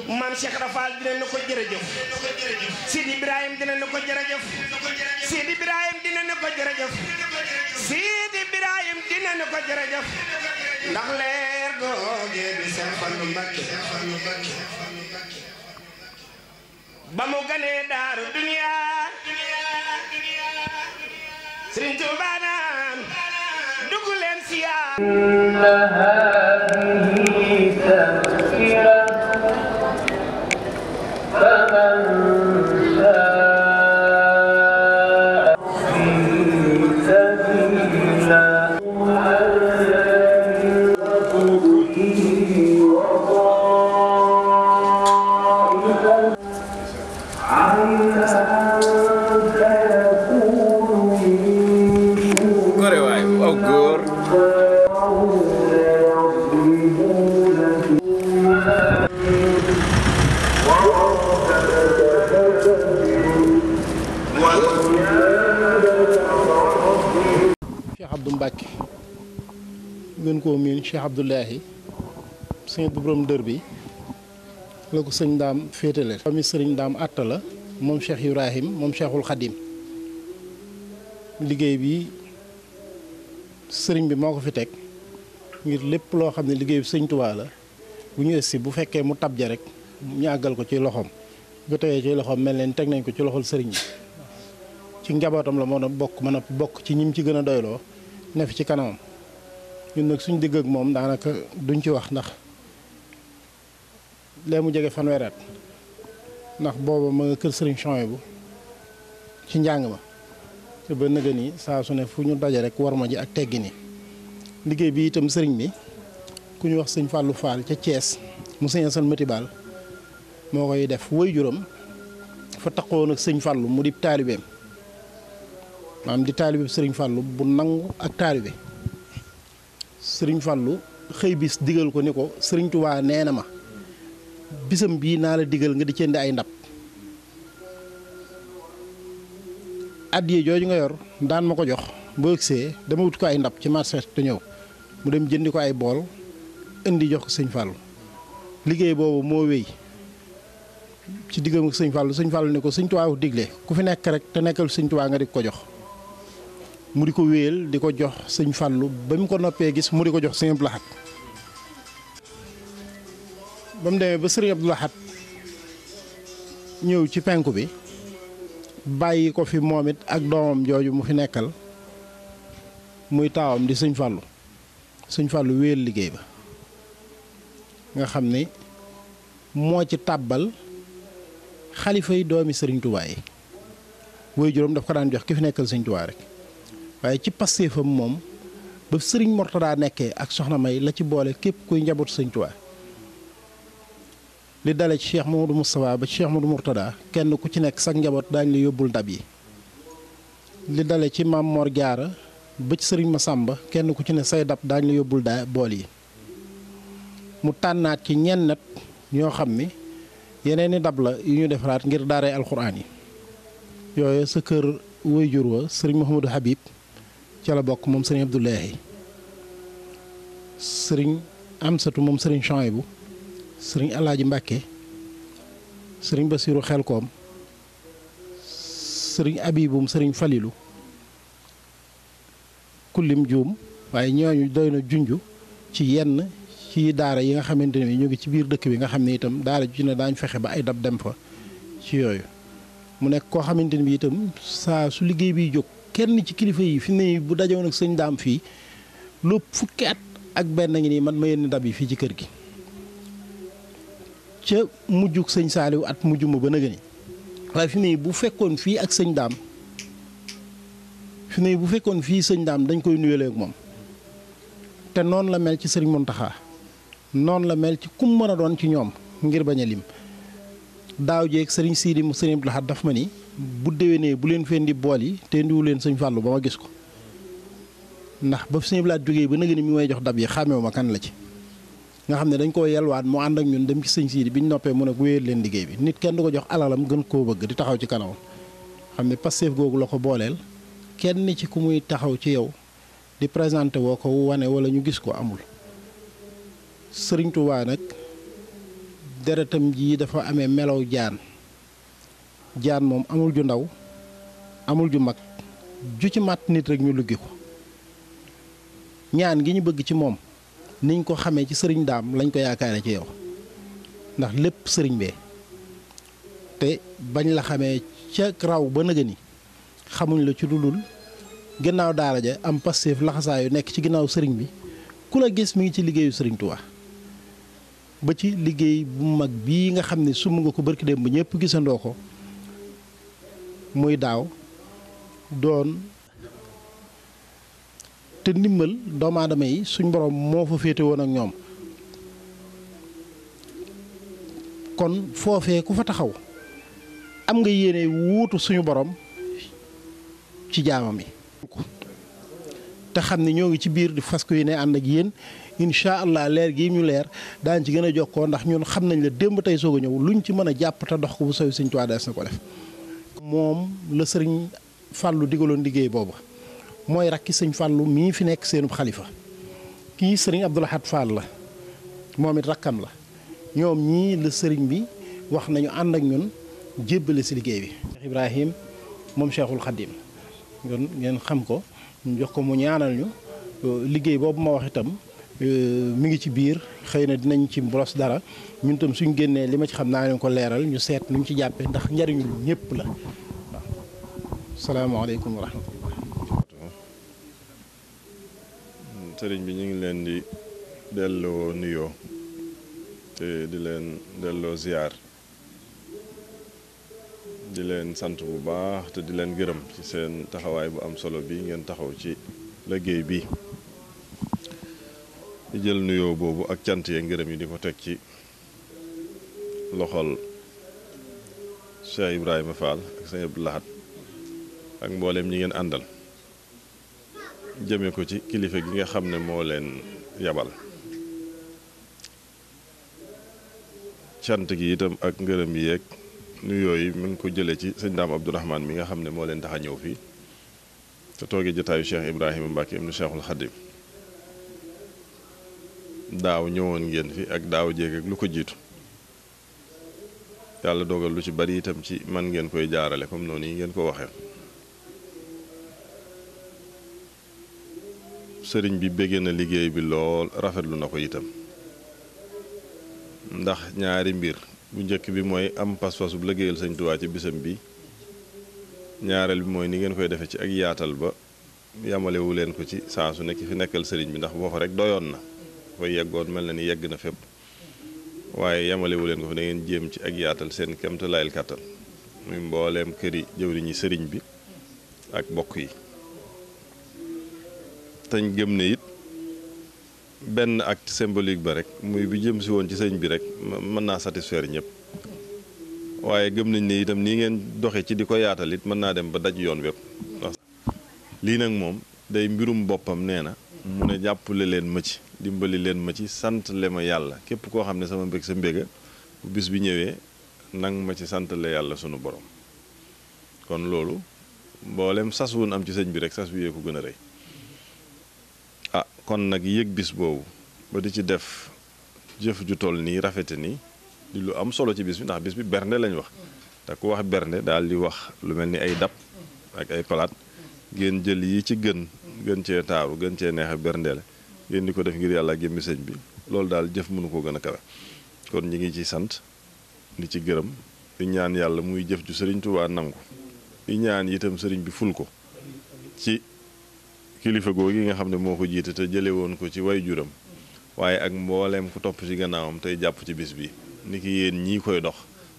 maam Cheikh Rafal dina na ko jërëjëf Sidi Ibrahim dina na ko jërëjëf Sidi Ibrahim dina na ko jërëjëf Sidi Ibrahim dina na ko jërëjëf ndax leer googe di Cheikh Fallou Mbacké ba mu ganee daaru dunya Sëriñ Tuubaa naan dugg leen siyaar gën koo miin Cheikh Abdoulahi sëñ bu borom dër bi la ko sëñ daam féetale famille sëriñ daam àtta la moom Cheikh Ibrahim moom Cheikhul Khadim liggéey bi sëriñ bi moo ko fi teg ngir lépp loo xam ne liggéey bi sëñ Tuubaa la bu ñu ëssi bu fekkee mu tab ja rek ñu àggal ko ci loxoom bu tegee ci loxoom mel leen teg nañ ko ci loxol sëriñ bi ci njabootam la moo mën a bokk ci ñim ci gën a doyloo ne fi ci kanamam ñun nag suñ digg ak moom daanaka duñ ci wax ndax lee mu jege fanweeri at ndax booba ma nga kër sëriñ Chouaïbou ci njàng ma te ba nëgë ni saa su ne fu ñu daje rek war ma ji ak teggi ni liggéey bi itam sëriñ bi ku ñu wax sëñ Fallou Fall ca Thiès mu sëñ Assane Mati Baal moo koy def woy juróom fa taqoon ak sëñ Fallou mu di taalibeem maanaam di taalibeem sëriñ Fallou bu nangu ak taalibe sëriñ Fallou xëy bis digal ko ni ko sëriñ Tuubaa nee na ma bisam bii naa la digal nga di cëndi ay ndab addiye jooju nga yor daan ma ko jox boo ëgsee dama wut ko ay ndab ci marché te ñëw mu dem jëndi ko ay bool indi jox ko sëñ Fallou liggéey boobu moo wéy ci diggam ak sëñ Fallou ne ko sëñ Tuubaa ko digle ku fi nekk rek te nekkal sëñ Tuubaa nga di ko jox mu di ko wéyal di ko jox sëñ Fallou ba mu ko noppee gis mu di ko jox sëñ Abdou Lahad ba mu demee ba sëriñ Abdou Lahad ñëw ci penku bi bàyyi ko fi moom it ak doomam jooju mu fi nekkal muy taawam di sëñ Fallou wéyal liggéey ba nga xam ni moo ci tàbbal xalifa yi doomi sëriñ Tuubaa yi woy juróom daf ko daan jox ki fi nekkal sëñ Tuubaa rek waaye ci pastéefam moom ba sëriñ Mortada nekkee ak soxna May la ci boole képp kuy njabootu sëñ Tuubaa li dale ci Cheikh Mamadou Moustapha ba Cheikh Mamadou Mourtada kenn ku ci nekk sax njaboot daañu la yóbbul ndab yi li dale ci Maam Mor Jaara ba ci sëriñ Masamba kenn ku ci ne say dab daañu la yóbbul bool yi mu tànnaat ci ñenn nat ñoo xam ni yeneen i dab la yu ñu defaraat ngir daaray alxuraan yi yooyu sa kër waajur wa sëriñ Mouhamadou Habib ca la bokk moom sëriñ Abdoulahi sëriñ Amsatu moom sëriñ Chouaïbou sëriñ Alaaji Mbàkke sëriñ Basiru Xelkoom sëriñ Abibum sëriñ Falilu kullim juum waaye ñooñu doy na junj ci yenn ci daara yi nga xamante ne ñu ngi ci biir dëkk bi nga xam ne itam daara ju ne daañ fexe ba ay dab dem fa ci yooyu mu nekk koo xamante ne bi itam saa su liggéey biy jóg kenn ci kilifa yi fi ne bu dajewoon ak sëñ daam fii lu fukki at ak benn ngi nii man ma yenn dab yi fii ci kër gi ca mujjug sëñ Saaliw at mujj ma ba nëgë ni waaye fi ne bu fekkoon fii ak sëñ daam fi ne bu fekkoon fii sëñ daam dañ koy nuyale ak moom te noonu la mel ci sëriñ Muntaxa noonu la mel ci kum mën a doon ci ñoom ngir bañ a lim daaw jeeg sëriñ Siidi mu sëriñ Abdou Lahad daf ma ni bu déwénee bu leen fendi bool yi te ndiwu leen sëñ Fàllu ba ma gis ko ndax ba sëñ Abdou Lahad jógee ba nëgë ni mi may jox dab yi xàmmewu ma kan la ci nga xam ne dañ koo yelwaat mu ànd ak ñun dem ci sëñ Siidi bi ñu noppee mu ne wéyal leen liggéey bi nit kenn du ko jox alalam gën koo bëgg di taxaw ci kanamam xam ne Pastef googu la ko booleel kenn ci ku muy taxaw ci yow di présenté woo ko wane wala ñu gis ko amul Sëriñ Tuubaa nag deretam ji dafa amee melow jaan moom amul ju ndaw amul ju mag ju ci màtt nit rek ñu luggi ko ñaan gi ñu bëgg ci moom niñ ko xamee ci sëriñ daam lañ ko yaakaare ci yow ndax lépp sëriñ bee te bañ la xamee ca raw ba nëga ni xamuñ la ci dulul gannaaw daara ja am Pastef laxasaayu nekk ci ginnaaw sëriñ bi ku la gis mi ngi ci liggéeyu sëriñ Tuubaa ba ci liggéey bu mag bii nga xam ne sumb nga ko barki dem ba ñëpp gisandoo ko muy daaw doon te ndimbal doomu aadama yi suñ borom moo fa féete woon ak ñoom kon foofee ku fa taxaw am nga yéene wuutu suñu borom ci jaamam yi te xam ne ñoo ngi ci biir di fas ko yéene ànd ak yéen incha allah leer gi ñu leer daañ ci gën a jokkoo ndax ñun xam nañ la démb tey soog a ñëw luñ ci mën a jàpp te dox ko bu sow Sëñ Tuubaa des na ko def moom la sëriñ Fàllu digaloon liggéey boobu mooy rakki sëñ Fàllu mii fi nekk seenub xalifa kii sëriñ Abdou Lahad Fall la moom it rakkam la ñoom ñii la sëriñ bi wax nañu ànd ak ñun jébbale si liggéey bi Cheikh Ibrahim moom Cheikhul Khadim ngeen xam ko ñu jox ko mu ñaanal ñu liggéey boobu ma wax itam mi ngi ci biir xëy na dinañ ci boros dara ñun tam suñ génnee li ma ci xam naa leen ko leeral ñu seet nuñ ci jàppee ndax njariñu ñëpp la waaw salaamaaleykum wa rahmatullah sëriñ bi ñu ngi leen di delloo nuyoo te di leen delloo ziyaar di leen sant bu baax te di leen gërëm ci seen taxawaay bu am solo bi ngeen taxaw ci liggéey bi di jël nuyoo boobu ak cant yee ngërëm yi di ko teg ci loxol Cheikh Ibrahima Fall ak Sëñ Abdou Lahad ak mboolem ñi ngeen àndal jëme ko ci kilifa gi nga xam ne moo leen yabal cant gi itam ak ngërëm yi yeeg nuyoo yi mi ngi ko jëlee ci sëñ Daam Abdourahmane mi nga xam ne moo leen tax a ñëw fii te toogee jotaayu Cheikh Ibrahima Mbacke ibnu Cheikhul Khadim daaw ñëwoon ngeen fi ak daaw jéeg ak lu ko jiitu yàlla dogal lu ci bari itam ci man ngeen koy jaarale comme noonu yi ngeen ko waxee sëriñ bi béggee na liggéey bi lool rafetlu na ko itam ndax ñaari mbir bu njëkk bi mooy am pas-pas bu liggéeyal sëñ Tuubaa ci bisam bi ñaareel bi mooy ni ngeen koy defee ci ak yaatal ba yamalewu leen ko ci saa su nekk fi nekkal sëriñ bi ndax boo fa rek doyoon na koy yeggoon mel na ni yegg na fépp waaye yamalewu leen ko fi da ngeen jéem ci ak yaatal seen kemtalaayal kàttan muy mbooleem këri jëwriñi sëriñ bi ak bokk yi tañ gëm ne it benn acte symbolique ba rek muy bi jëm si woon ci sëñ bi rek mën naa satisfaire ñëpp waaye gëm nañ ne itam nii ngeen doxe ci di ko yaatal it mën naa dem ba daj yoon wépp lii nag moom day mbirum boppam nee na mu ne jàppale leen ma ci dimbali leen ma ci sant le ma yàlla képp koo xam ne sama mbég sa mbéga bu bis bi ñëwee nang ma ci sant le yàlla sunu borom kon loolu mboolem sas woon am ci sëñ bi rek sas bi yee ko gën a rëy ah kon nag yëg bis boobu ba di ci def jëf ju toll nii rafete nii di lu am solo ci bis bi ndax bis bi bernde lañ wax te ku wax bernde daal di wax lu mel ni ay dab ak ay palaat ngeen jël yi ci gën cee taaru gën cee neexe berndeele ngeen di ko def ngir yàlla gémmi sëñ bi loolu daal jëf mënu koo gën a kawe kon ñi ngi ci sant di ci gërëm di ñaan yàlla muy jëf ju sëriñ Tuubaa nangu di ñaan itam sëriñ bi ful ko ci kilifa googu yi nga xam ne moo ko jiite te jële woon ko ci way juram waaye ak mbooleem ku topp ci gannaawam tey jàpp ci bis bi ni ki yéen ñii koy dox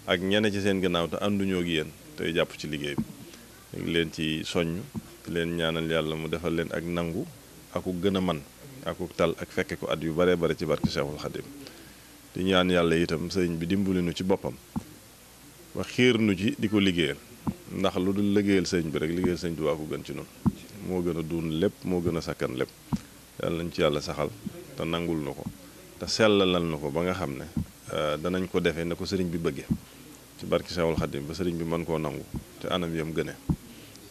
ak ñene ci seen gannaaw te ànduñoo ak yéen tey jàpp ci liggéey bi ngi leen ci soññ leen ñaanal yàlla mu defal leen ak nangu aku gën a man aku tal ak fekke ko at yu bare bare ci barke Cheikhul Khadim di ñaan yàlla itam sëriñ bi dimbali nu ci boppam ba xiir nu ci di ko liggéeyal ndax lu dul liggéeyal sëriñ bi rek liggéeyal sëriñ Tuubaa ko gën ci noonu moo gën a duun lépp moo gën a sakkan lépp yàlla nañ ci yàlla saxal te nangul na ko te sellalal na ko ba nga xam ne danañ ko defee na ko sëriñ bi bëgge ci barke Cheikhul Khadim ba sëriñ bi mën koo nangu te anam yam gëne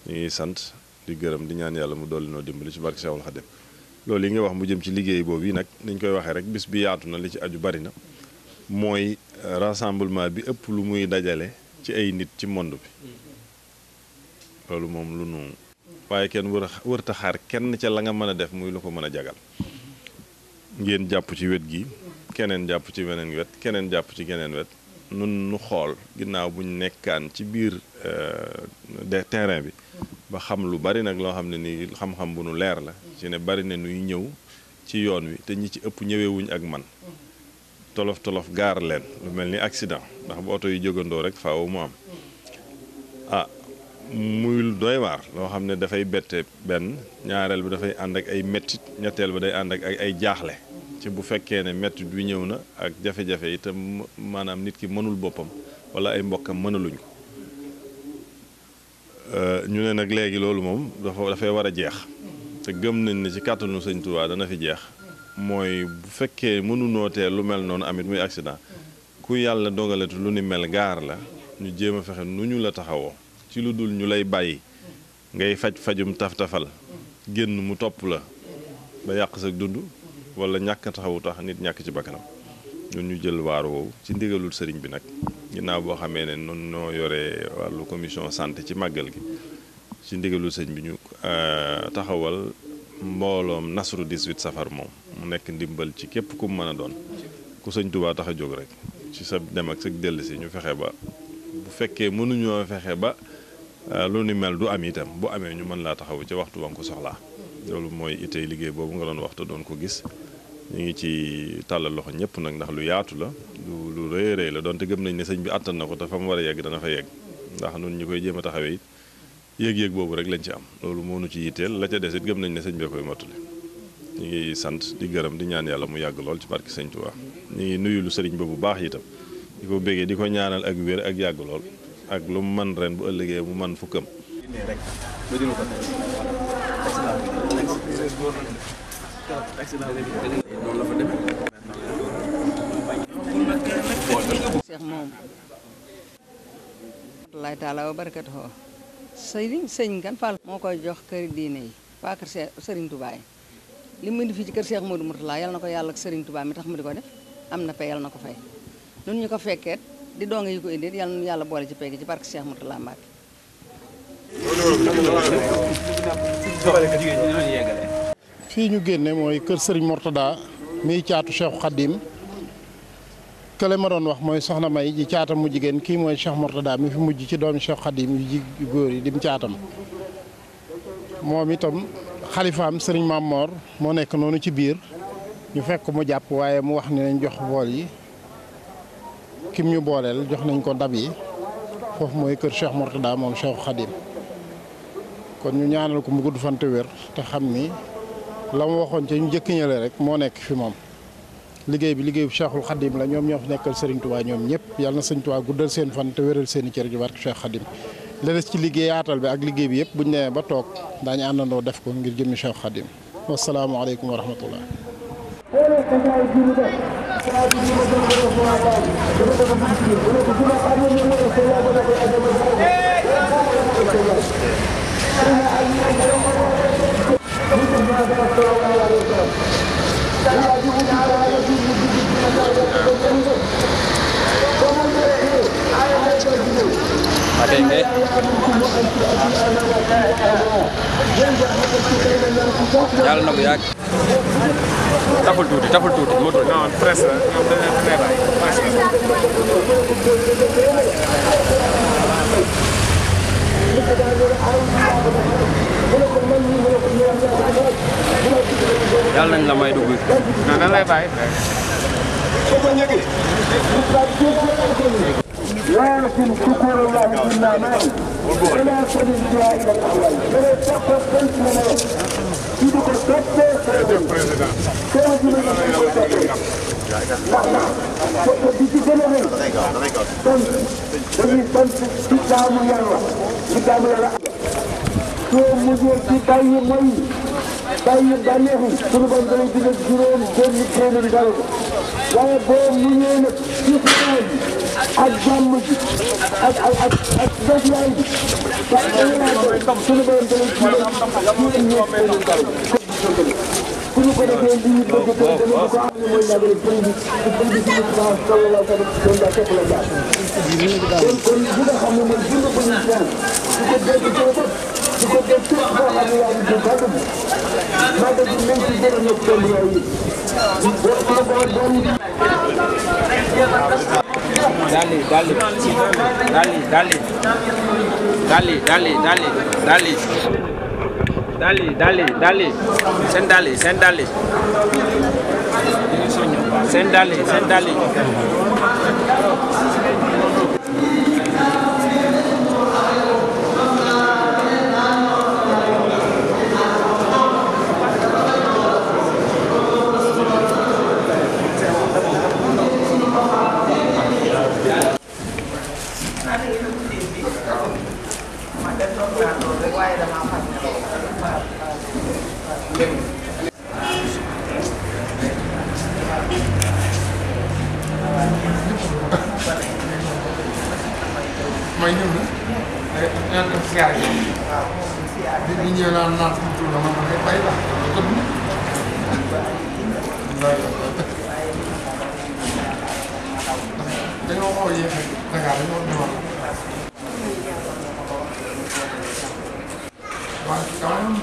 ñu ngi sant di gërëm di ñaan yàlla mu dolli noo dimbali ci barke Cheikhul Khadim loolu yi nga wax mu jëm ci liggéey boobu yi nag niñ koy waxee rek bis bi yaatu na li ci aju bari na mooy rassemblement bi ëpp lu muy dajale ci ay nit ci monde bi loolu moom lu nu waaye kenn wërta xaar kenn ca la nga mën a def muy lu ko mën a jagal ngeen jàpp ci wet gi keneen jàpp ci weneen wet keneen jàpp ci geneen wet nun nu xool ginnaaw buñ nekkaan ci biir de terrain bi ba xam lu bari nag loo xam ne nii xam-xam bu nu leer la ci ne bari na nuy ñëw ci yoon wi te ñi ci ëpp ñëwewuñ ak man tolof gaar leen lu mel ni accident ndax bu oto yi jógandoo rek faaw mu am muy doy waar loo xam ne dafay bette benn ñaareel bi dafay ànd ak ay mettit ñetteel ba day ànd ak ay jaaxle ci bu fekkee ne mettit bi ñëw na ak jafe-jafe yi te maanaam nit ki mënul boppam wala ay mbokkam mënaluñ ko ñu ne nag léegi loolu moom dafay war a jeex te gëm nañ ne ci kàttanu Sëñ Tuubaa dana fi jeex mooy bu fekkee mënunoo tee lu mel noonu amit muy accident ku yàlla dogalatu lu ni mel gaar la ñu jéem a fexe nu ñu la taxawoo ci lu dul ñu lay bàyyi ngay fajum taf-tafal génn mu topp la ba yàq sa dund wala ñàkk taxawu tax nit ñàkk ci bakkanam ñun ñu jël waar woowu ci ndigalul sëriñ bi nag ginnaaw boo xamee ne noonu noo yore wàllu commission santé ci màggal gi ci ndigalul sëriñ bi ñu taxawal mbooloom nasru 18 safar moom mu nekk ndimbal ci képp ku mu mën a doon ku Sëñ Tuubaa tax a jóg rek ci sa dem ak sa dellu si ñu fexe ba bu fekkee mënuñoo fexe ba lu ni mel du am itam bu amee ñu mën laa taxaw ci waxtu wa nga ko soxlaa loolu mooy itey liggéey boobu nga doon waxtu doon ko gis ñu ngi ci tàllal loxo ñëpp nag ndax lu yaatu la lu rëy rëy la donte gëm nañ ne sëñ bi àttan na ko te fa mu war a yegg dana fa yegg ndax nun ñi koy jéem a taxawee it yéeg-yéeg boobu rek lañ ci am loolu moo nu ci yitteel la ca des it gëm nañ ne sëñ bee koy mottali ñu ngi sant di gërëm di ñaan yàlla mu yàgg lool ci barke Sëñ Tuubaa ñu ngi nuyu lu sëriñ ba bu baax itam di ko béggee di ko ñaanal ak wér ak yàgg lool ak lu mu man ren bu ëllëgee mu man fukkam Cheikh moom lay taala wa barakatuh sëriñ kan Fall moo koy jox këri diine yi waa kër Sëriñ Tuubaa yi li mu indi fii ci kër Cheikh Modou Mourtala yal na ko yàlla ak Sëriñ Tuubaa mi tax mu di ko def am na pay yal na ko fay nun ñu ko fekkeet di doonga yi ko indi yal na yàlla boole ci pay gi ci barke Cheikh Mourtala Mbacke fii ñu génne mooy kër Sëriñ Mourtada miy caatu Cheikh Khadim kële ma doon wax mooy soxna May ji caatam mu jigéen kii mooy Cheikh Mourtada mi fi mujj ci doomi Cheikh Khadim yu góor yi dim caatam moom itam xalifaam Sëriñ Mamor moo nekk noonu ci biir ñu fekk mu jàpp waaye mu wax ni nañ jox bool yi kim ñu booleel jox nañ ko ndab yi foofu mooy kër Cheikh Mourtada moom Cheikh Khadim kon ñu ñaanal ko mu gudd fan te wér te xam ni la mu waxoon ca ñu njëkk ñële rek moo nekk fi moom liggéey bi liggéey bu Cheikhul Khadim la ñoom ñoo fi nekkal Serigne Touba ñoom ñëpp yàlla na Serigne Touba guddal seen fan te wéral seen i cër ji barke Cheikh Khadim la des ci liggéeyaatal bi ak liggéey bi yëpp buñ nee ba toog daañu àndandoo def ko ngir jëmmi Cheikh Khadim wasalaamaaleykum wa rahmatullah yàlla na bu yàgg taful tuuti motul non presse la ñoom dañu bàyyi presse yàlla nañ la may dugg non nan lay bàyyi لكن شكر الله بالنعماء ولا سبيل الدعاء الى الاول ولا تقبل لنا يدك الصدق bàyyi bànneexu suñu bon dana digal juróom benn téeméeri dara waaye boo muñee nag ci xéewal bi ak jàmm ji ak doflaay bi suñu bon dana digal juróom ñeent téeméeri dara su ñu ko defee li ñu bëgg te dana ko am ne mooy màggal sëriñ bi sallallahu alayhi wa sallam doon daa képp la jaar kon li nga xam ne mooy dund ko ñu seen su ko dégg ci bopp su ko dégg ci boo xam ne yaa ngi ci kàddu bi màggal bi nañ ci gën a nekk seen réew yi Dali seen dali may ñëw na ñaan dem siyaare bi ñu ñëw naan naan sama tur la man ma koy bàyyi baax dañoo xaw a yéex Dakar dañoo demoon waaw quand même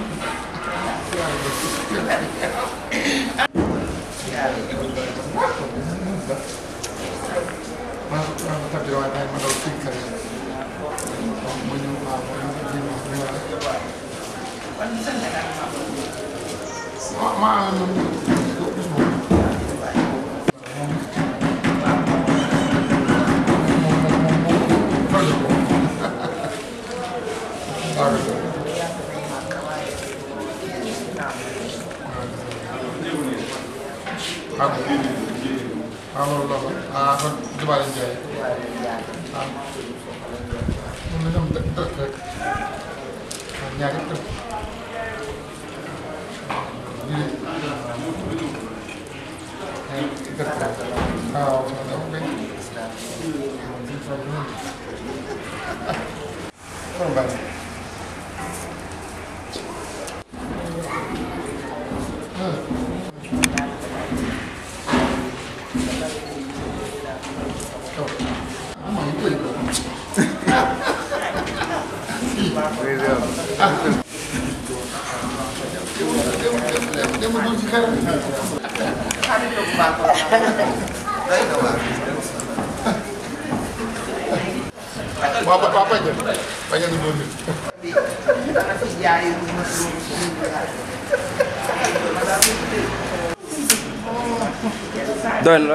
doon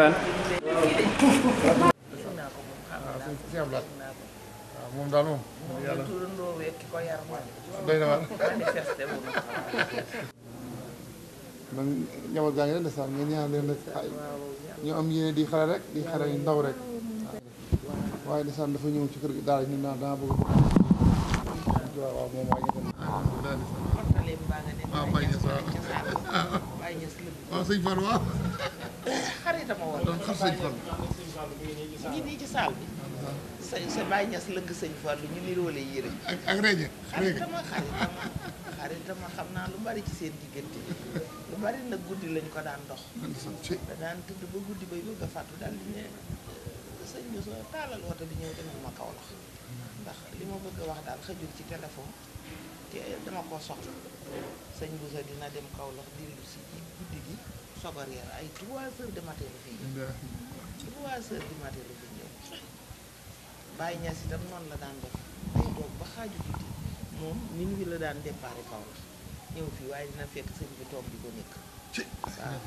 moom daal moom yàlla doy na waar man njaboot gaa ngi leen ndeysaan ngeen ñaan leen rek ñoo am yéene di xale rek di xale yu ndaw rek waaye ndeysaan dafa ñëw ci kër gi daal ñu naan dama bëgg waaw moom waa ñu dem waaw Baye Niass waaw sëñ Fall waaw xaritama woon doon xar sëñ Fall ñi nii ci saal bi sa Baye Niass lëgg sëñ Fall ñu niroole yére ak reeje xaritama xam naa lu bari ci seen diggante lu bari nag guddi lañ ko daan dox da daan tëdd ba guddi bay bëgg a fàttu daal di ne sëñ bi soo taalal oto bi ñëw demal ma Kaolack ndax li ma bëgg a wax daal xëjul ci téléphone te dama ko soxla sëñ bi soo dina dem Kaolack dellu si guddi gi soog a reer ay 3 heures de matin la fi ñëw 3 heures du matin la fi ñëw Baye Niass itam noonu la daan def day toog ba xaaju guddi moom minuit la daan déparé Kaolack ñëw fii waaye dina fekk sëñ bi toog di ko nekk waaw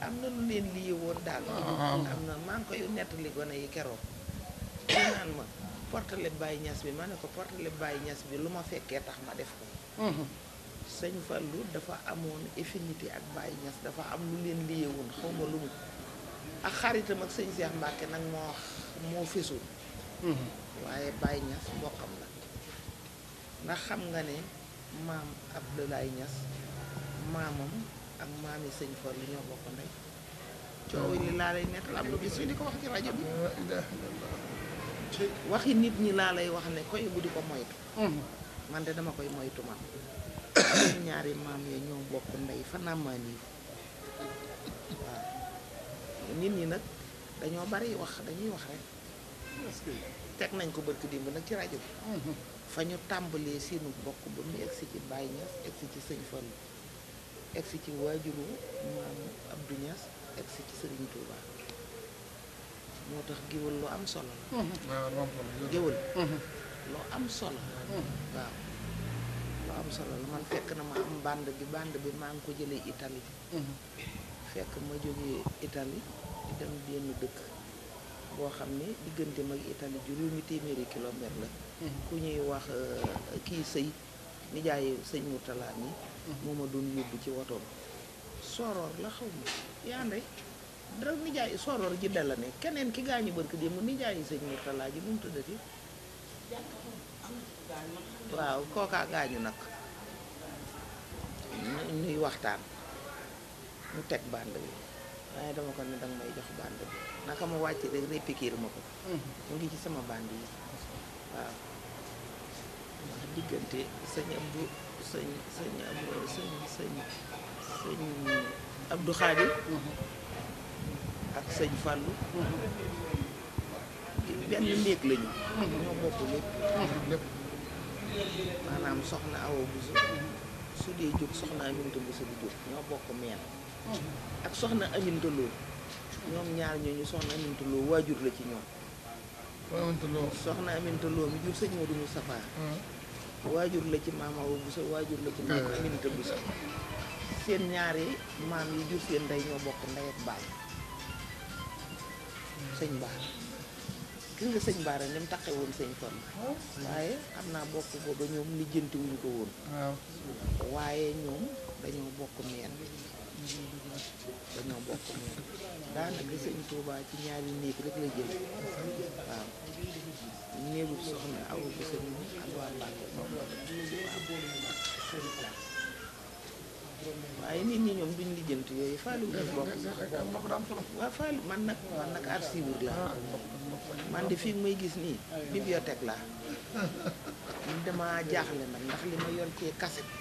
am na lu leen lii woon daal am na maa ngi koy nettali gone yi keroog di naan ma portele Baye Niass bi ma ne ko portele Baye Niass bi lu ma fekkee tax ma def ko sëñ Fallou dafa amoon affinité ak Baye Niass dafa am lu leen lii woon xaw ma lu mu ak xaritam ak sëñ Cheikh Mbacke nag moo fesul waaye Baye Niass bokkam la ndax xam nga ne maam Abdoulaye Niass maamam ak maami sëñ Fallou ñoo bokk ndey coow li laa lay nettal am na bis di ko wax ci rajo bi waxi nit ñi laa lay wax ne koy bu di ko moytu man de dama koy moytu man seen ñaari maam ya ñoo bokk ndey fa nàmmaan yi waaw nit ñi nag dañoo bari wax dañuy wax rek teg nañ ko barki démb nag ci rajo bi fa ñu tàmbalee seenu bokk ba mu egsi ci Baye Niass egsi ci sëñ Fallu egsi ci waajuru maam Abdou Niass egsi ci Sëriñ Touba moo tax géwël lu am solo la géwël lu am solo la waaw lu am solo la man fekk na ma am bande bi maa ngi ko jëlee Italie fekk ma jógee Italie di dem benn dëkk boo xam ne diggante mag Italie juróomi téeméeri kilomètre la ku ñuy wax kii sëy nijaayu sëñ Mourtala mi moo ma doon yóbbu ci wotoom soroor la xaw ma yaa ndey dara nijaayu soroor ji dala ne keneen ki gaañu barki démb nijaayu sëñ Mourtala ji nu mu tuddati waaw kookaa gaañu nag nuy waxtaan mu teg bande bi waaye dama ko ne danga may jox bande bi naka ma wàcc rek répiquer ma ko mu ngi ci sama bande yi waaw wax diggante sëñ Abdou sëñ Abdou Khadir ak sëñ Fallou benn néeg lañu ñoo bokk lépp maanaam soxna Awa Bousso su dee jóg soxna Aminta Bousso di jóg ñoo bokk meen ak soxna Aminta Lo ñoom ñaar ñooñu soxna Aminta Lo waajur la ci ñoom soxna Aminta Lo mi jur sëñ Modou Moustapha waajur la ci maam Awa Bousso waajur la ci maam Aminta Bousso seen ñaari maam yi jur seen ndey ñoo bokk ndey ak baay sëñ Baara gis nga sëñ Baara ni mu taqe woon sëñ Fall waaye xam naa bokk booba ñoom lijjanti wuñ ko woon waaye ñoom dañoo bokk meen daanaka sëñ Touba ci ñaari néeg rek la jël waaw néegu soxna Awa Bousso moom ak waa Mbacke waaye nit ñi ñoom duñ lijjanti yooyu Fallou gi bokk waaw Fallou man nag archive la man de fii may gis nii bibliothèque la dama jaaxle nag ndax li ma yor ci cassette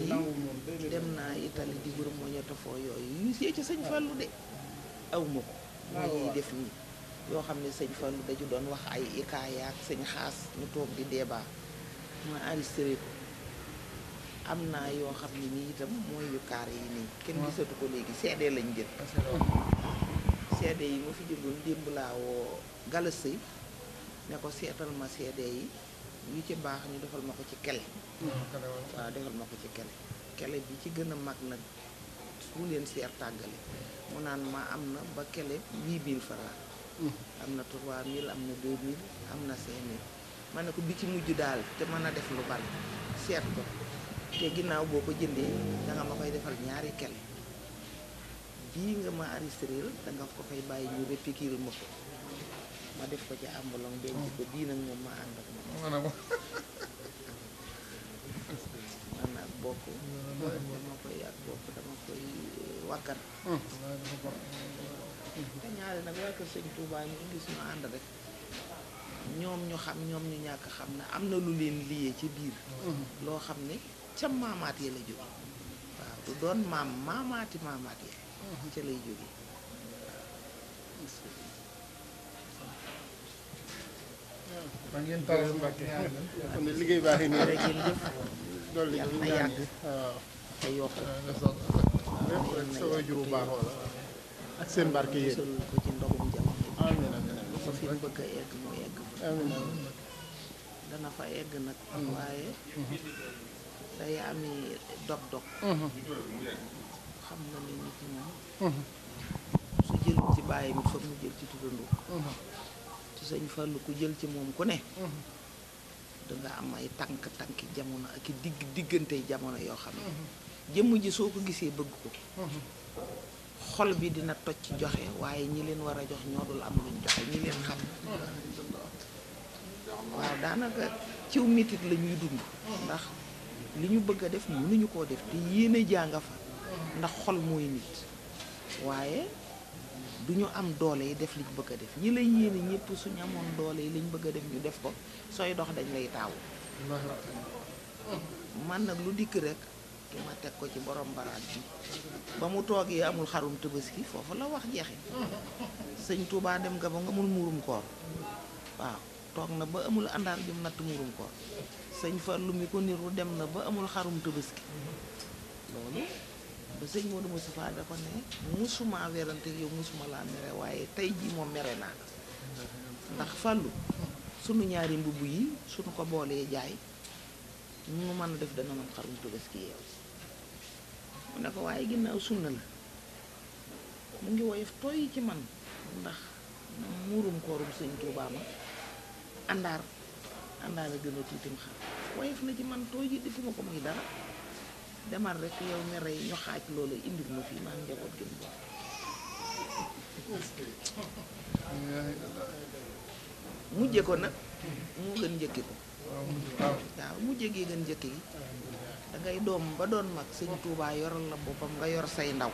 yi dem naa Italie di bërëm moo ñettafoo yooyu yu see ci sëñ Fallou de awma ko mooy def nii yoo xam ne sëñ Fallou dañu doon wax ay ikaaya ak sëñ xaas ñu toog di débat ma enregistré ko am naa yoo xam ne nii itam mooy yu kaar yi nii kenn gisatu ko léegi CD lañ jël CD yi ma fi jëloon démb laa woo Galas Sëy ne ko seetal ma CD yi yu ci baax ñu defal ma ko ci kele waaw defal ma ko ci kele bi ci gën a mag nag su leen seer tàggale mu naan ma am na ba kele 8000 francs am na 3000 am na 2000 am na 5000 ma ne ko bi ci mujj daal te mën a def lu bari seet ko te ginnaaw boo ko jëndee danga ma koy defal ñaari kele bii nga ma enregistré danga ko fay bàyyi ñu répiquer ma ko ma def ko ci ambulong denc ko bii nag moom ma ànd ak moom man ak bokk dama koy ak bokk dama koy waggar te ñaari nag waa kër sëñ Touba ñu gis ñu ànd rek ñoom ñu xam ñoom ñu ñàkk xam ne am na lu leen liyee ci biir loo xam ne ca maamaat yi la jóge waaw du doon maamaat yi ca lay jóge ba ngeen taral Mbacke kon ne liggéey baax yi nii rek ngeen jëf dolli yàlla na yàgg te yokk lépp rek sa waajur bu baaxoo la ak seen barke yéen sol ko ci ndogum jamono amiin amiin ko fi mu bëgg a egg mu egg amiin amiin dana fa egg nag waaye day ami dog-dog xam nga ni nit moom su jël ci bàyyi mi foog mu jël ci tuddandoo ci sëñ Fallu ku jël ci moom ku ne danga am ay tànk-tànki jamono ak i diggante jamono yoo xam ne jëmm ji soo ko gisee bëgg ko xol bi dina toj ci joxe waaye ñi leen war a jox ñoo dul am luñ joxe ñi leen xam waaw daanaka ciw metit la ñuy dund ndax li ñu bëgg a def mënuñu koo def te yéene jànga fa ndax xol mooy nit waaye du ñu am doole yi def liñ bëgg a def ñi lay yéene ñëpp suñu amoon doole yi liñ bëgg a def ñu def ko sooy dox dañ lay taawu man nag lu dikk rek ki ma teg ko ci borom baraat bi ba mu toogee amul xarum Tabaski foofu la wax jeexi sëñ Touba dem nga ba nga amul muurum koor waaw toog na ba amul àndaar jum natt muurum koor sëñ Fallu mi ko niru dem na ba amul xarum Tabaski loolu ba sëñ Modou Moustapha da ko ne musuma werante yow musuma laa mere waaye tey jii moom mere naa ndax Fallu sunu ñaari mbubb yi sunu ko boolee jaay mu mën a def dana am xarum Tabaski yow mu ne ko waaye ginnaaw sunna la mu ngi woyof tooy ci man ndax muurum koorum sëñ Tuubaa ma àndaar a gën a tuutim xar woyof na ci man tooy ji defuma ko muy dara demal rek yow mi rey ñu xaaj loolu indil ma fii maa ngi njaboot gën bo mujje ko nag moo gën njëkki ko waaw mujje gi gën njëkki gi dangay doom ba doon mag sëñ Tuubaa yoral la boppam nga yor say ndaw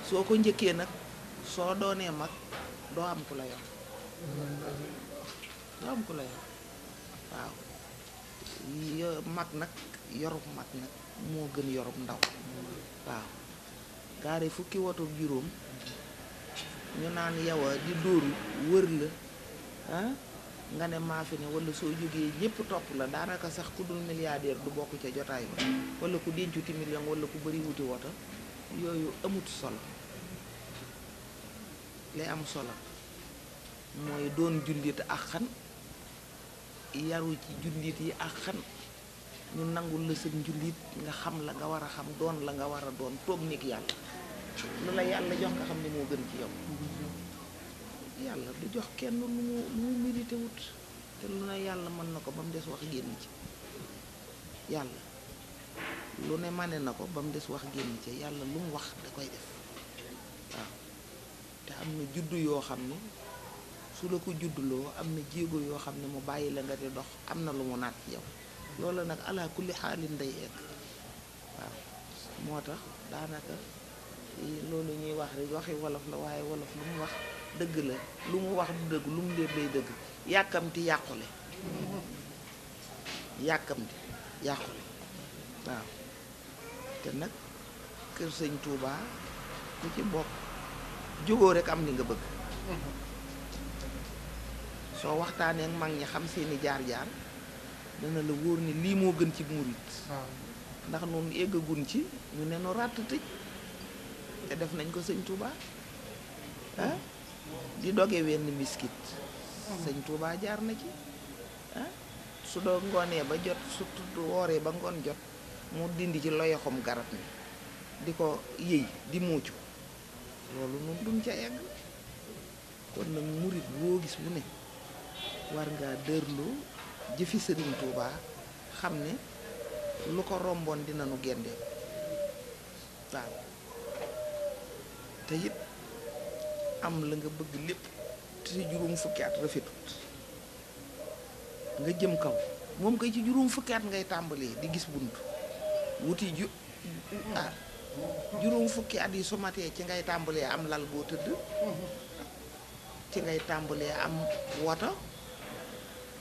soo ko njëkkee nag soo doonee mag doo am ku la yor doo am ku la yor waaw mag nag yorub mag nag moo gën yorub ndaw waaw gaare fukki woto juróom ñu naan yow a di dóoru wër la ah nga ne maa fi ne wala soo jógee ñépp topp la daanaka sax ku dul milliardaire du bokk ca jotaay ba wala ku dencuti million wala ku bari wuti woto yooyu amut solo li am solo mooy doon jullit ak xan yaru ci jullit yi ak xan ñu nangul la sa njullit nga xam la nga war a xam doon la nga war a doon toog nit yàlla lu la yàlla jox nga xam ne moo gën ci yow yàlla du jox kenn lu mu mérité wut te lu ne yàlla mën na ko ba mu des wax génn ci yàlla lu ne mane na ko ba mu des wax génn ci yàlla lu mu wax da koy def waaw te am na juddu yoo xam ne su la ko judduloo am na jéego yoo xam ne mu bàyyi la nga di dox am na lu mu naat ci yow loolu nag ala kulli xaalin day egg waaw moo tax daanaka loolu ñuy wax rek waxi wolof la waaye wolof lu mu wax dëgg la lu mu wax du dëgg lu mu léeb day dëgg yàkkamti yàqule waaw te nag kër sëñ Touba ku ci bokk jógoo rek am li nga bëgg soo waxtaanee ak mag ñi xam seeni jaar-jaar dana la wóor ni lii moo gën ci murit ndax noonu eggagun ci ñu ne nu ràtt tëj te def nañ ko sëñ Touba ah di doge wenn miskit sëñ Touba jaar na ci ah su doo ngoonee ba jot su wooree ba ngoon jot mu dindi ci loyoxum garab mi di ko yëy di muucu loolu noonu duñ ca egg kon nag murit boo gis bu ne war ngaa dërlu jëfi sëriñ Touba xam ne lu ko romboon dina nu gendee waaw te it am la nga bëgg lépp te juróom fukki at rafetut nga jëm kaw moom kay ci juróom fukki at ngay tàmbalee di gis bunt wuti juróom fukki at yi su matee ci ngay tàmbalee am lal boo tëdd ci ngay tàmbalee am woto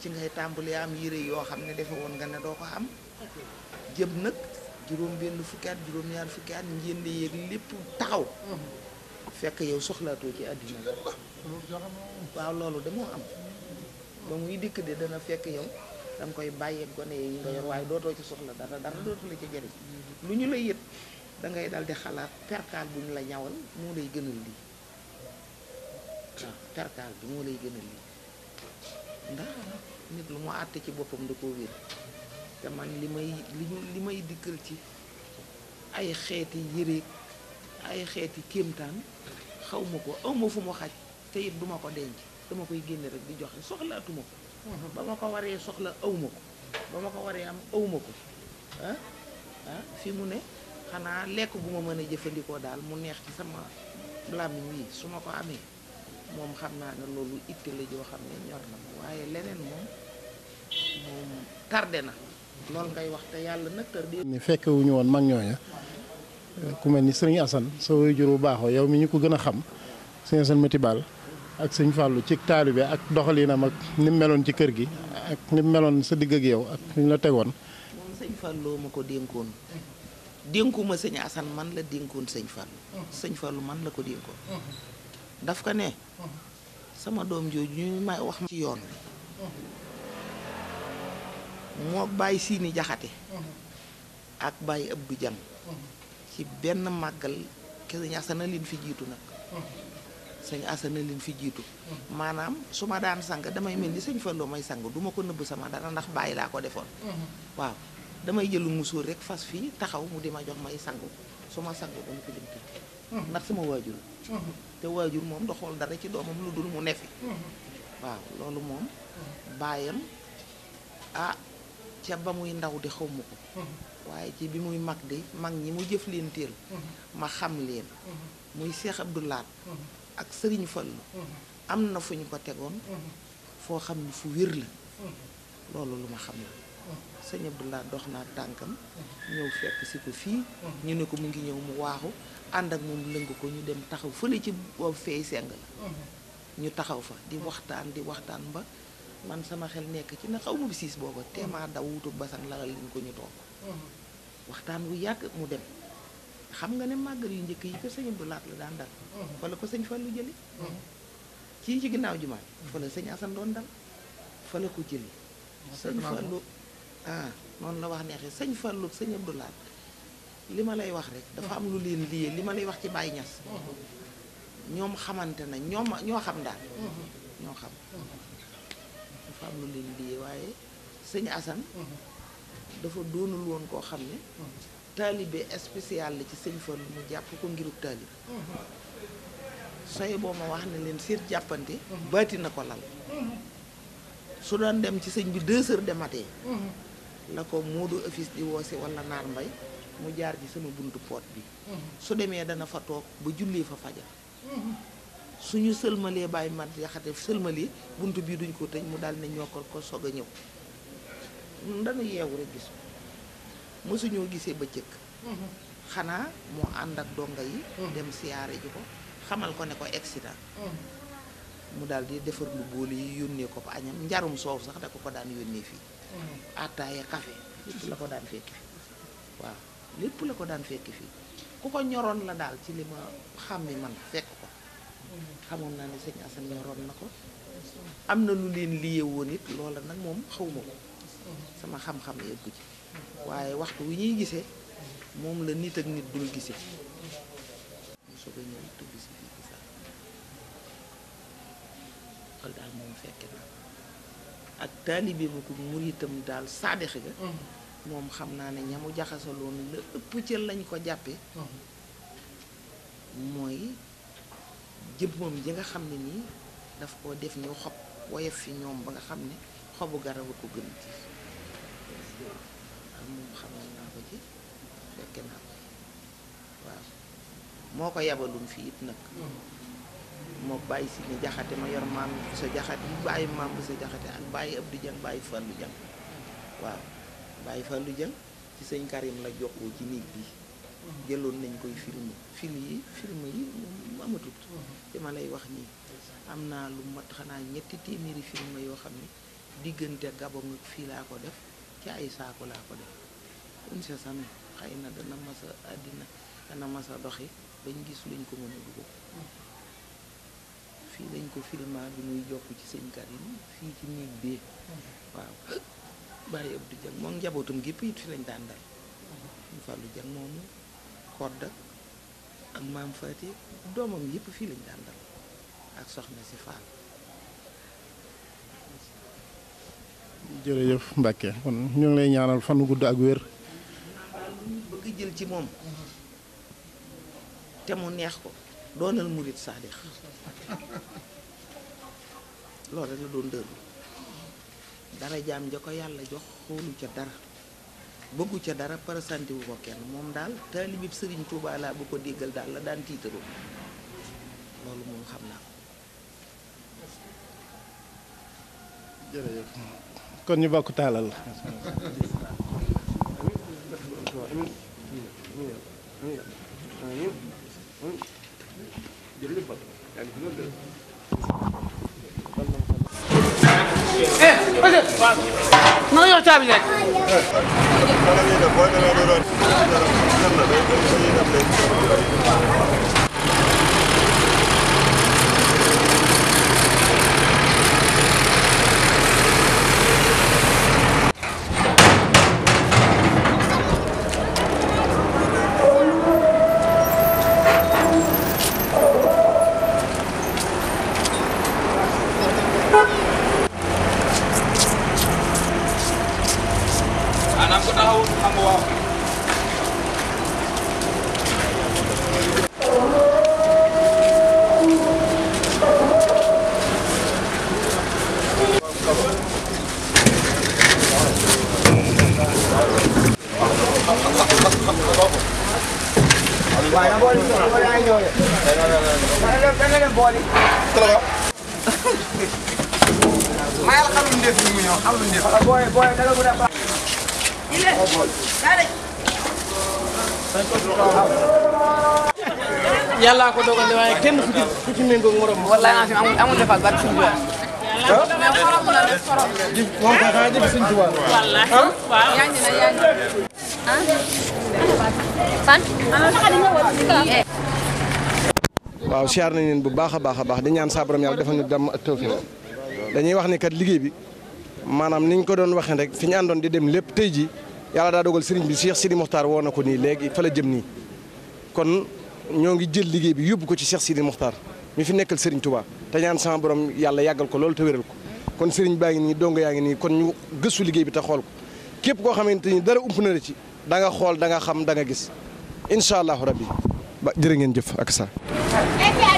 ci ngay tàmbalee am yére yoo xam ne defe woon nga ne doo ko am jëm nag juróom benn fukki at juróom ñaar fukki at njënd yéeg lépp taxaw fekk yow soxlaatoo ci àddina waaw loolu de moo am ba muy dikk de dana fekk yow danga koy bàyyeeg gone yi nga yor waaye dootoo ci soxla dara dootu la ci jëriñ lu ñu la yët dangay dal di xalaat perkaal bu ñu la ñawal moo lay gënal lii waaw perkaal bi moo lay gënal lii ndax nit lu mu àtte ci boppam da koo wér te man li may dikkal ci ay xeeti yëreeg ay xeeti kéemtaan xaw ma ko aw ma fu mu xaj te it duma ko denc dama koy génne rek di joxe soxlaatuma ko ba ma ko waree soxla aw ma ko ba ma ko waree am aw ma ko fi mu ne xanaa lekk gu ma mën a jëfandikoo daal mu neex ci sama làmmiñ wi su ma ko amee moom xam naa ne loolu itte la joo xam ne ñor na ma waaye leneen moom tardé na loolu ngay wax te yàlla nag tardé. ni fekke wuñu woon mag ñooña ku mel ni sëriñ Assane sa waajur bu baaxoo yow mi ñu ko gën a xam sëriñ Assane Mati Ball ak sëñ Fallou ci taalibe ak doxalinam ak ni mu meloon ci kër gi ak ni mu meloon sa digg ak yow ak ni ñu la tegoon. moom sëñ Fallou ma ko dénkoon dénkuma sëñ Assane man la dénkoon sëñ Fallou sëñ Fallou man la ko dénkoon daf ko ne sama doom jooju ñu may wax ci yoon moo bàyyi siini jaxate ak bàyyi ëb du jam ci benn màggal ke sëñ Assane na leen fi jiitu nag sëñ Assane na leen fi jiitu maanaam su ma daan sang damay mel ni sëñ Fallou may sang du ma ko nëbb sama dara ndax bàyyi laa ko defoon waaw damay jëlu musóor rek fas fii taxaw mu di ma jox may sangu su ma sangu dama ko lim ndax sama waajur te waajur moom da xool dara ci doomam lu dul mu nefi waaw loolu moom baayam ca ba muy ndaw di xaw ma ko waaye ci bi muy mag di mag ñi mu jëf leen teel ma xam leen muy Cheikh Abdou Lahad ak Sëriñ Fallu am na fu ñu ko tegoon foo xam ne fu wér la loolu lu ma xam la sëñ Abdou Lahad dox naa tànkam ñëw fekk si ko fii ñu ne ko mu ngi ñëw mu waaxu ànd ak moom lëng ko ñu dem taxaw fële ci boobu feey seng la ñu taxaw fa di waxtaan ba man sama xel nekk ci na xaw ma bi siis booba teemaa daw wutu basan lalal liñ ko ñu toog waxtaan wu yàgg mu dem xam nga ne màggal yu njëkk yi ko sëñ Abdou Lahad la daan dal fa la ko sëñ Fallu jëli ci ginnaaw jumaa fa la sëñ Asan doon dal fa la ko jëli sëñ Fallu noonu la wax neexee sëñ Fallu sëñ Abdou Lahad li ma lay wax rek dafa am lu leen liyee li ma lay wax ci Baye Niass ñoom xamante na ñoo xam daal ñoo xam dafa am lu leen liyee waaye sëñ Asan dafa doonul woon koo xam ne taalibe spécial la ci sëñ Fallu mu jàpp ko ngirub taalibe soy boo ma wax ne leen seet jàppante baati na ko lal su daan dem ci sëñ bi 2 heures de matin la ko Moodu office di woosi wala naar mbay mu jaar ci sama buntu poot bi su demee dana fa toog ba jullee fa fajar suñu sëlmalee bàyyi mat yaxate sëlmalee buntu bii duñ ko tëj mu daal ne ñoo ko soog a ñëw dana yeewu rek gis mësuñoo gisee bëccëg xanaa moo ànd ak donga yi dem siyaare ji ko xamal ko ne ko accident mu daal di defar lu bool yi yónnee ko fa añam njarum soow sax da ko daan yónnee fii ataaya café lépp la ko daan fekki fii waaw lépp la ko daan fekki fii ku ko ñoroon la daal ci li ma xàmmi man fekk ko xamoon naa ne sëñ Assane ñoroon na ko am na lu leen liye woon it loola nag moom xawma ko sama xam-xam yeggu ci waaye waxtu wi ñuy gisee moom la nit ak nit dul gisee soo ko ñëw tëgg si fii ci sax xol daal moom fekke naa ak taalibe bu ko muritam daal saadix ga moom xam naa ne ñamu jaxasaloon la ëpp ca lañ ko jàppee mooy jëmmam ji nga xam ne nii daf koo def ñu xob woyof fi ñoom ba nga xam ne xobu garab a ko gën ci waaw moom xamoon naa ko ci fekke naa ko waaw moo ko yabaloon fii it nag moo bàyyi si ne jaxate ma yor maam bu sa jaxate bu bàyyi maam bu sa jaxate ak bàyyi Abdou Dieng bàyyi Fallu Dieng waaw bàyyi Fallu Dieng ci sëñ Karim la jokkoo ci néeg bi jëloon nañ koy film yi moom amatut te ma lay wax nii am naa lu mat xanaa 3 téeméeri film yoo xam ne diggante Gabon ak fii laa ko def ci ay saako laa ko def unsa sami xëy na dana masa àddina dana masa doxi bañ gis luñ ko mën a dugal fii lañ ko filma bi muy jokk ci sëñ Karim fii ci néeg bi waaw bàyyi Abdou Dieng moom njabootam gépp it fi lañ daan dal ñu Fallou Dieng moomu kodd ak maam Fati doomam yëpp fii lañ daan dal ak soxna si Fall. jërëjëf Mbacke kon ñu ngi lay ñaanal fan gudd ak wér. daal lu ñu bëgg jël ci moom te mu neex ko doonal murit saadix loolu rek la doon dër dara jaam ja ko yàlla jox xoolu ca dara bëggu ca dara parasanti wu ko kenn moom daal taalibib Sëriñ Tuubaa laa bu ko déggal daal la daan tiitaroo loolu moom xam naa ko. jërëjëf kon ñu bokk taalal jërëjëf ma yor caabi rek. yàllaa ko dogal waaye kenn ku ci méngoo ak morom. wallaay amul defal barke suñu Tuubaa. moom kay xanaa jëf Sëñ Tuubaa. wallaahi waaw yaa ngi waaw siyaar nañ leen bu baax a baax di ñaan saa borom yàlla defal ñu jàmm ak tawfiq dañuy wax ni kat liggéey bi maanaam niñ ko doon waxee rek fi ñu àndoon di dem lépp tey ji yàlla daa dogal sëriñ bi Cheikh Sidi Mokhtar woo na ko nii léegi fa la jëm nii kon ñoo ngi jël liggéey bi yóbbu ko ci Cheikh Sidi Mokhtar ñu fi nekkal Serigne Touba te ñaan sama borom yàlla yàggal ko loolu te wéral ko kon Serigne baa ngi nii dongo yaa ngi nii kon ñu gëstu liggéey bi te xool ko képp koo xamante ni dara ump na la ci da nga xool da nga xam da nga gis incha allahu rabbi ba jërë ngeen jëf ak sa la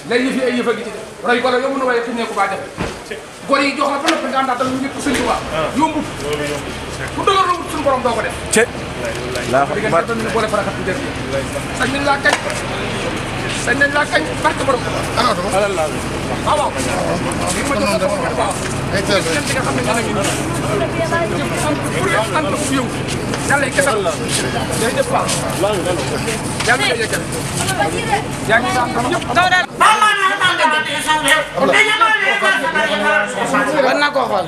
léegi fi ay yëf a gi ci roy ko la yomb na waaye fi ne ko baa def góor yi jox la ba noppi nga àndaat tamit ñëpp sëñ Tuubaa yombut ku dëgër la wut suñu borom doo ko def di nga tamit ne boole farakat ci def sañ nañ laa kañ sañ nañ laa kañ barke borom waaw waaw li ma jox waaw ay teel nga xam ne ñana ngi sant ku yow yàlla yi kesal day def fa yàlla nga yëkkal yaa ngi sant ñëpp war naa koo xool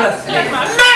xalaas